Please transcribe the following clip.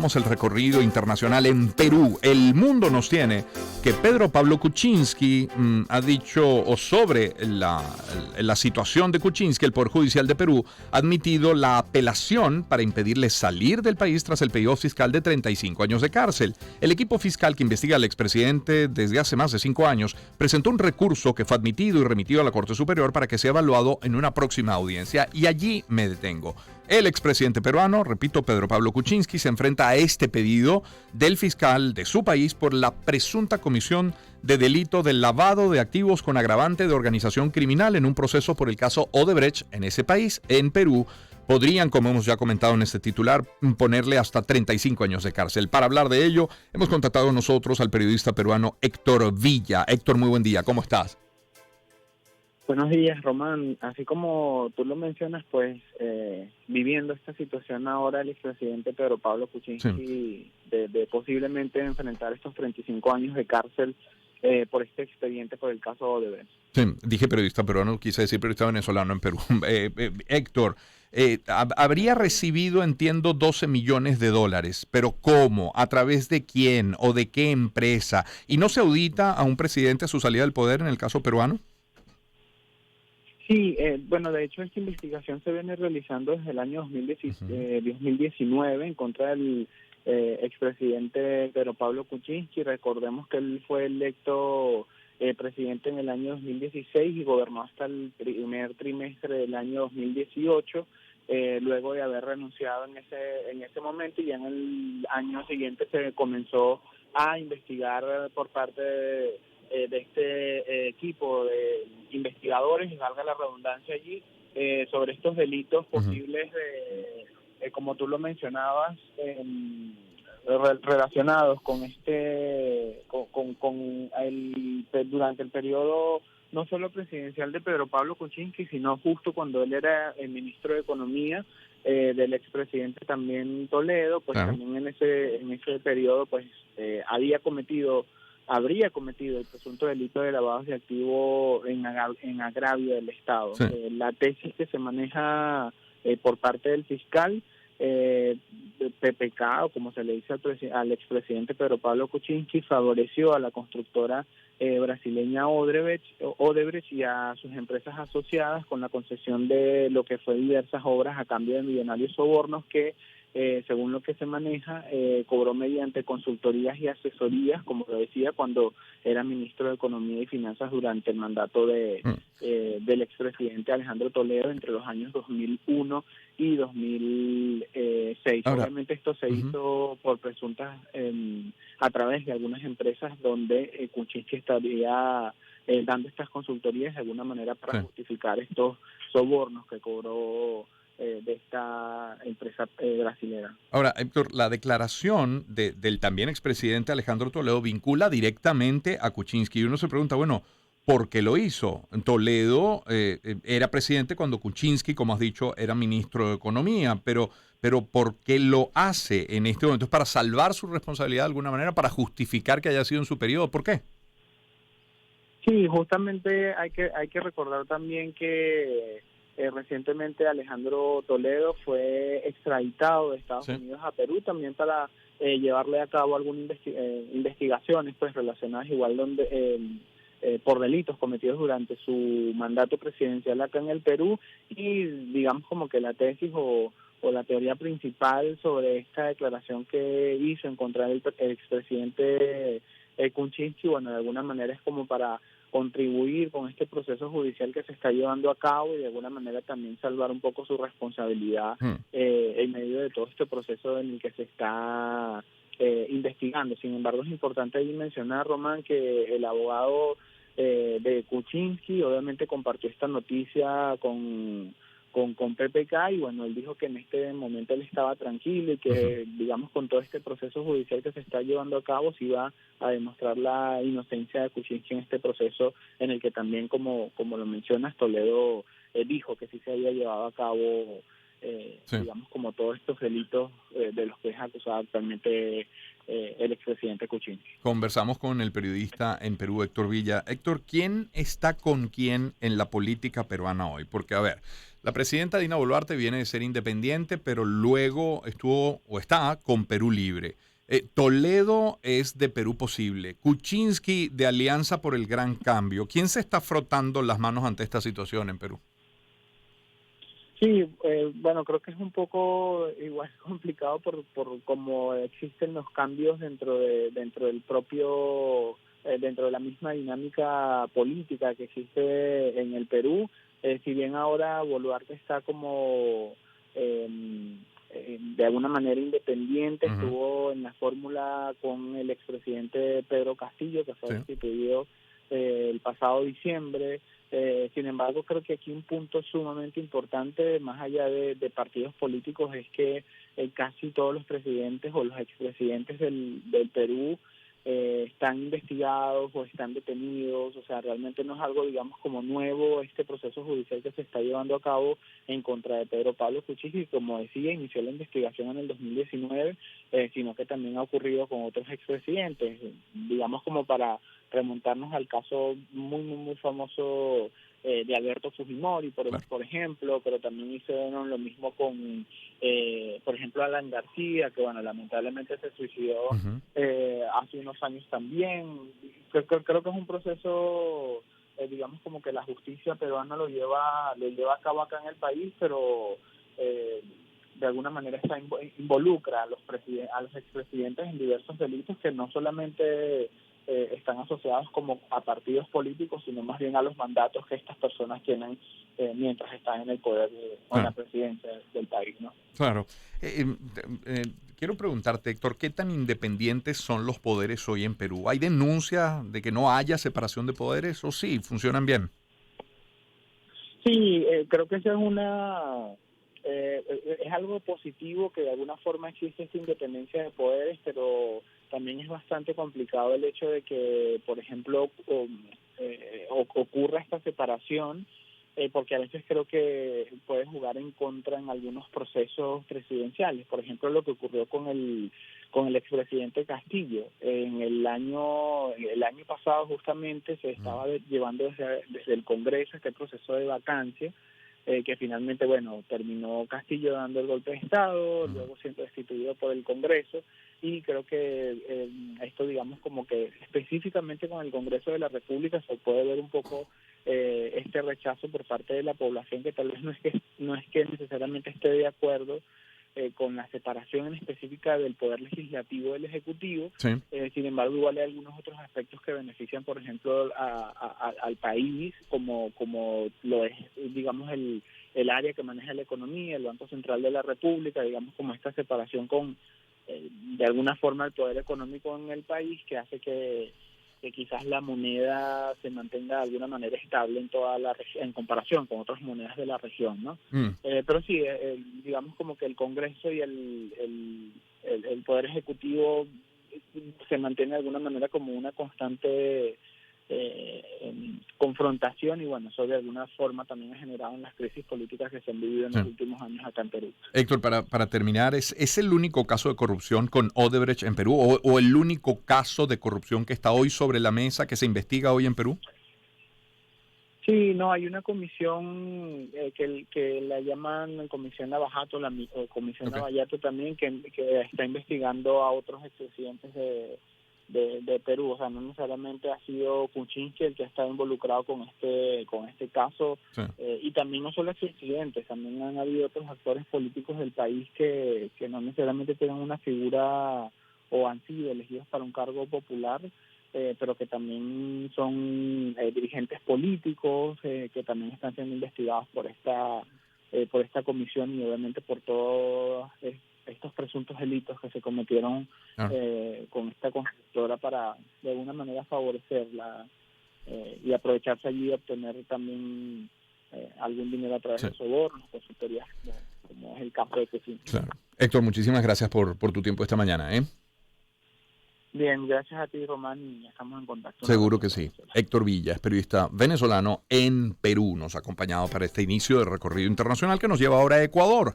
Comenzamos el recorrido internacional en Perú. El mundo nos tiene que Pedro Pablo Kuczynski ha dicho, o sobre la situación de Kuczynski, el Poder Judicial de Perú ha admitido la apelación para impedirle salir del país tras el pedido fiscal de 35 años de cárcel. El equipo fiscal que investiga al expresidente desde hace más de 5 años presentó un recurso que fue admitido y remitido a la Corte Superior para que sea evaluado en una próxima audiencia. Y allí me detengo. El expresidente peruano, repito, Pedro Pablo Kuczynski, se enfrenta a este pedido del fiscal de su país por la presunta comisión de delito de lavado de activos con agravante de organización criminal en un proceso por el caso Odebrecht en ese país. En Perú podrían, como hemos ya comentado en este titular, ponerle hasta 35 años de cárcel. Para hablar de ello, hemos contactado nosotros al periodista peruano Héctor Villa. Héctor, muy buen día, ¿cómo estás? Buenos días, Román. Así como tú lo mencionas, pues viviendo esta situación ahora el expresidente Pedro Pablo Kuczynski de posiblemente enfrentar estos 35 años de cárcel por este expediente por el caso Odebrecht. Sí, dije periodista peruano, quise decir periodista venezolano en Perú. Héctor, habría recibido, entiendo, 12 millones de dólares, pero ¿cómo? ¿A través de quién o de qué empresa? ¿Y no se audita a un presidente a su salida del poder en el caso peruano? Sí, bueno, de hecho esta investigación se viene realizando desde el año 2019 en contra del expresidente Pedro Pablo Kuczynski. Recordemos que él fue electo presidente en el año 2016 y gobernó hasta el primer trimestre del año 2018, luego de haber renunciado en ese momento, y ya en el año siguiente se comenzó a investigar por parte de este equipo de investigadores, valga la redundancia allí, sobre estos delitos posibles de, como tú lo mencionabas, relacionados con durante el periodo no solo presidencial de Pedro Pablo Kuczynski, sino justo cuando él era el ministro de Economía del expresidente también Toledo, pues claro. También en ese periodo pues habría cometido el presunto delito de lavado de activos en agravio del Estado. Sí. La tesis que se maneja por parte del fiscal, PPK, o como se le dice al expresidente Pedro Pablo Kuczynski, favoreció a la constructora brasileña Odebrecht y a sus empresas asociadas con la concesión de lo que fue diversas obras a cambio de millonarios sobornos que, según lo que se maneja, cobró mediante consultorías y asesorías, como lo decía, cuando era ministro de Economía y Finanzas durante el mandato del expresidente Alejandro Toledo entre los años 2001 y 2006. Ahora, obviamente esto se hizo por presuntas, a través de algunas empresas donde Kuczynski estaría dando estas consultorías de alguna manera para justificar estos sobornos que cobró de esta empresa brasilera. Ahora, Héctor, la declaración del también expresidente Alejandro Toledo vincula directamente a Kuczynski y uno se pregunta, bueno, ¿por qué lo hizo? Toledo era presidente cuando Kuczynski, como has dicho, era ministro de Economía, pero ¿por qué lo hace en este momento? ¿Es para salvar su responsabilidad de alguna manera, para justificar que haya sido en su periodo? ¿Por qué? Sí, justamente hay que recordar también que recientemente Alejandro Toledo fue extraditado de Estados Unidos a Perú también para llevarle a cabo algunas investigaciones pues relacionadas igual por delitos cometidos durante su mandato presidencial acá en el Perú, y digamos como que la tesis o la teoría principal sobre esta declaración que hizo en contra del expresidente Kuczynski, bueno, de alguna manera es como para contribuir con este proceso judicial que se está llevando a cabo y de alguna manera también salvar un poco su responsabilidad en medio de todo este proceso en el que se está investigando. Sin embargo, es importante ahí mencionar, Román, que el abogado de Kuczynski obviamente compartió esta noticia con PPK y bueno, él dijo que en este momento él estaba tranquilo y que digamos con todo este proceso judicial que se está llevando a cabo se iba a demostrar la inocencia de Kuczynski en este proceso en el que también como lo mencionas Toledo dijo que sí se había llevado a cabo digamos como todos estos delitos de los que es acusado actualmente el expresidente Kuczynski. Conversamos con el periodista en Perú, Héctor Villa. Héctor, ¿quién está con quién en la política peruana hoy? Porque, a ver, La presidenta Dina Boluarte viene de ser independiente, pero luego estuvo o está con Perú Libre. Toledo es de Perú Posible. Kuczynski de Alianza por el Gran Cambio. ¿Quién se está frotando las manos ante esta situación en Perú? Sí, bueno, creo que es un poco igual complicado por cómo existen los cambios dentro del propio dentro de la misma dinámica política que existe en el Perú. Si bien ahora Boluarte está como de alguna manera independiente, estuvo en la fórmula con el expresidente Pedro Castillo, que fue destituido el pasado diciembre. Sin embargo, creo que aquí un punto sumamente importante, más allá de partidos políticos, es que casi todos los presidentes o los expresidentes del Perú están investigados o están detenidos. O sea, realmente no es algo, digamos, como nuevo este proceso judicial que se está llevando a cabo en contra de Pedro Pablo Kuczynski, como decía, inició la investigación en el 2019, sino que también ha ocurrido con otros expresidentes, digamos, como para remontarnos al caso muy famoso de Alberto Fujimori, por ejemplo, pero también hicieron lo mismo con, por ejemplo, Alan García, que bueno, lamentablemente se suicidó hace unos años también. Creo que es un proceso, digamos, como que la justicia peruana lo lleva a cabo acá en el país, pero de alguna manera involucra a los expresidentes en diversos delitos que no solamente están asociados como a partidos políticos, sino más bien a los mandatos que estas personas tienen mientras están en el poder o en la presidencia del país, ¿no? Claro. Quiero preguntarte, Héctor, ¿qué tan independientes son los poderes hoy en Perú? ¿Hay denuncias de que no haya separación de poderes o sí, funcionan bien? Sí, creo que esa es algo positivo, que de alguna forma existe esta independencia de poderes, pero también es bastante complicado el hecho de que, por ejemplo, ocurra esta separación, porque a veces creo que puede jugar en contra en algunos procesos presidenciales. Por ejemplo, lo que ocurrió con el expresidente Castillo. En el año pasado justamente se estaba llevando desde el Congreso este proceso de vacancia, que finalmente, bueno, terminó Castillo dando el golpe de Estado, luego siendo destituido por el Congreso, y creo que esto, digamos, como que específicamente con el Congreso de la República se puede ver un poco este rechazo por parte de la población, que tal vez no es que necesariamente esté de acuerdo con la separación en específica del poder legislativo del ejecutivo. Sin embargo, igual hay algunos otros aspectos que benefician, por ejemplo, al país, como lo es, digamos, el área que maneja la economía, el Banco Central de la República, digamos, como esta separación con, de alguna forma, el poder económico en el país, que hace que quizás la moneda se mantenga de alguna manera estable en toda la en comparación con otras monedas de la región, ¿no? Pero sí, digamos como que el Congreso y el Poder Ejecutivo se mantiene de alguna manera como una constante confrontación, y bueno, eso de alguna forma también ha generado en las crisis políticas que se han vivido en los últimos años acá en Perú. Héctor, para terminar, ¿es el único caso de corrupción con Odebrecht en Perú o el único caso de corrupción que está hoy sobre la mesa, que se investiga hoy en Perú? Sí, no, hay una comisión que la llaman Comisión Lavallato, Comisión Lavallato también, que está investigando a otros expresidentes de Perú. O sea, no necesariamente ha sido Kuczynski el que ha estado involucrado con este caso, y también no solo expresidentes, también han habido otros actores políticos del país que no necesariamente tienen una figura o han sido elegidos para un cargo popular, pero que también son dirigentes políticos, que también están siendo investigados por esta comisión, y obviamente por todos estos presuntos delitos que se cometieron con esta constructora para de alguna manera favorecerla y aprovecharse allí y obtener también algún dinero a través de sobornos, consultorías, como es el caso de Kuczynski. Claro. Héctor, muchísimas gracias por tu tiempo esta mañana. Bien, gracias a ti, Román, y estamos en contacto. Seguro que sí. Héctor Villa es periodista venezolano en Perú. Nos ha acompañado para este inicio de recorrido internacional que nos lleva ahora a Ecuador.